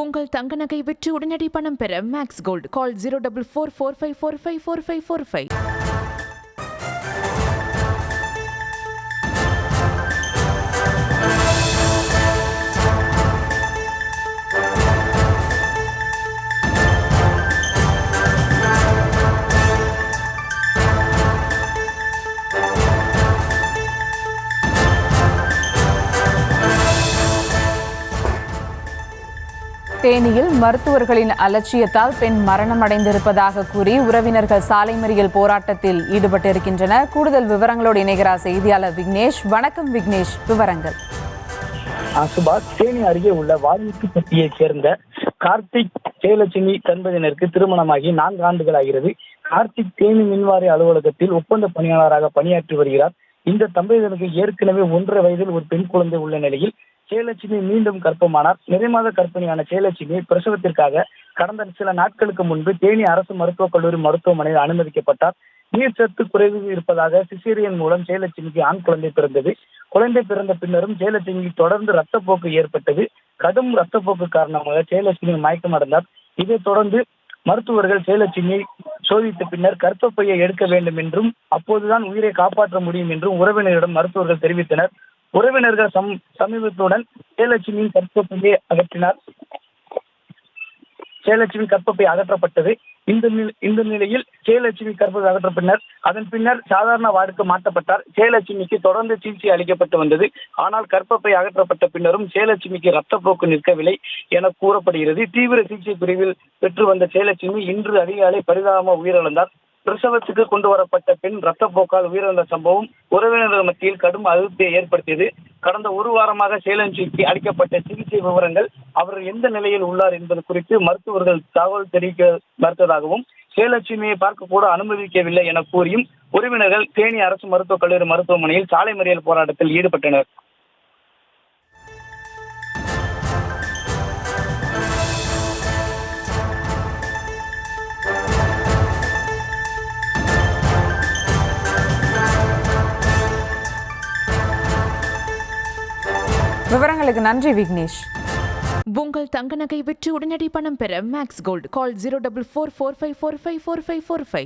உங்கள் தங்க நகை விற்று உடனடி பணம் பெற மேக்ஸ் கோல்ட் கால் 04445454545. தேனியில் மருத்துவர்களின் அலட்சியத்தால் பெண் மரணமடைந்திருப்பதாக கூறி உறவினர்கள் சாலை மறியல் போராட்டத்தில் ஈடுபட்டிருக்கின்றனர். கூடுதல் விவரங்களோடு இணைகிறார் செய்தியாளர் விக்னேஷ். வணக்கம் விக்னேஷ், விவரங்கள். சுபாஷ், தேனி அருகே உள்ள வால்மீகிப்பட்டியைச் சேர்ந்த கார்த்திக் ஜெயலட்சுமி தம்பதியினருக்கு திருமணமாகி 4 ஆண்டுகள் ஆகிறது. கார்த்திக் தேனி மின்வாரிய அலுவலகத்தில் ஒப்பந்த பணியாளராக பணியாற்றி வருகிறார். இந்த தம்பதியினருக்கு ஏற்கனவே 1.5 வயதில் ஒரு பெண் குழந்தை உள்ள நிலையில் ஜெயலட்சுமி மீண்டும் கர்ப்பமானார். நிறைமாத கர்ப்பிணியான ஜெயலட்சுமி பிரசவத்திற்காக கடந்த சில நாட்களுக்கு முன்பு தேனி அரசு மருத்துவக் கல்லூரி மருத்துவமனையில் அனுமதிக்கப்பட்டார். நீர்ச்சத்து குறைவு இருப்பதாக சிசேரியன் மூலம் ஜெயலட்சுமிக்கு ஆண் குழந்தை பிறந்தது. குழந்தை பிறந்த பின்னரும் ஜெயலட்சுமிக்கு தொடர்ந்து ரத்தப்போக்கு ஏற்பட்டது. கடும் ரத்தப்போக்கு காரணமாக ஜெயலட்சுமி மயக்கமடைந்தார். இதைத் தொடர்ந்து மருத்துவர்கள் ஜெயலட்சுமியை சோதித்த பின்னர் கர்ப்பப்பையை எடுக்க வேண்டும் என்றும் அப்போதுதான் உயிரை காப்பாற்ற முடியும் என்றும் உறவினரிடம் மருத்துவர்கள் தெரிவித்தனர். உறவினர்கள் சமீபத்துடன் ஜெயலட்சுமியின் கர்ப்பப்பையை அகற்றினார். ஜெயலட்சுமி கர்ப்பப்பை அகற்றப்பட்டது. இந்த நிலையில் ஜெயலட்சுமி கர்ப்பப்பை அகற்ற பின்னர் அதன் பின்னர் சாதாரண வார்டுக்கு மாற்றப்பட்டார். ஜெயலட்சுமிக்கு தொடர்ந்து சிகிச்சை அளிக்கப்பட்டு வந்தது. ஆனால் கர்ப்பப்பை அகற்றப்பட்ட பின்னரும் ஜெயலட்சுமிக்கு ரத்தப்போக்கு நிற்கவில்லை என கூறப்படுகிறது. தீவிர சிகிச்சை பிரிவில் பெற்று வந்த ஜெயலட்சுமி இன்று அதிகாலை பரிதாபமாக உயிரிழந்தார். பிரசவத்துக்கு கொண்டு வரப்பட்ட பெண் ரத்தப்போக்கால் உயிரிழந்த சம்பவம் உறவினர்கள் மத்தியில் கடும் அதிருப்தியை ஏற்படுத்தியது. கடந்த 1 வாரமாக ஜெயலட்சுமிக்கு அளிக்கப்பட்ட சிகிச்சை விவரங்கள், அவர் எந்த நிலையில் உள்ளார் என்பது குறித்து மருத்துவர்கள் தகவல் தெரிவிக்க மறுத்ததாகவும் ஜெயலட்சுமியை பார்க்க கூட அனுமதிக்கவில்லை என கூறியும் உறவினர்கள் தேனி அரசு மருத்துவக் கல்லூரி மருத்துவமனையில் சாலை மறியல் போராட்டத்தில் ஈடுபட்டனர். விவரங்களுக்கு நன்றி விக்னேஷ். உங்கள் தங்க நகை விற்று உடனடி பணம் பெற மேக்ஸ் கோல்ட் கால் 04445454545.